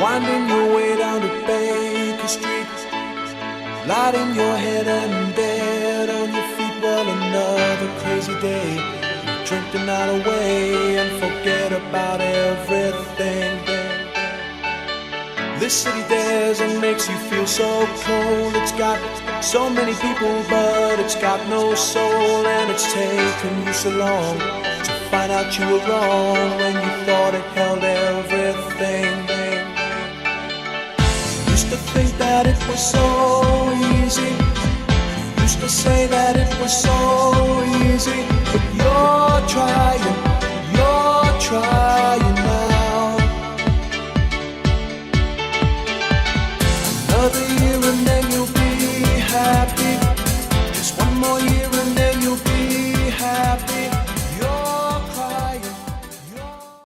Winding your way down to Baker Street, lighting your head and dead on your feet. Well, another crazy day. Drink the night away and forget about everything. This city dares and makes you feel so cold. It's got so many people, but it's got no soul. And it's taken you so long to find out you were wrong when you thought it held everything. Used to think that it was so easy. Used to say that it was so easy, but you're trying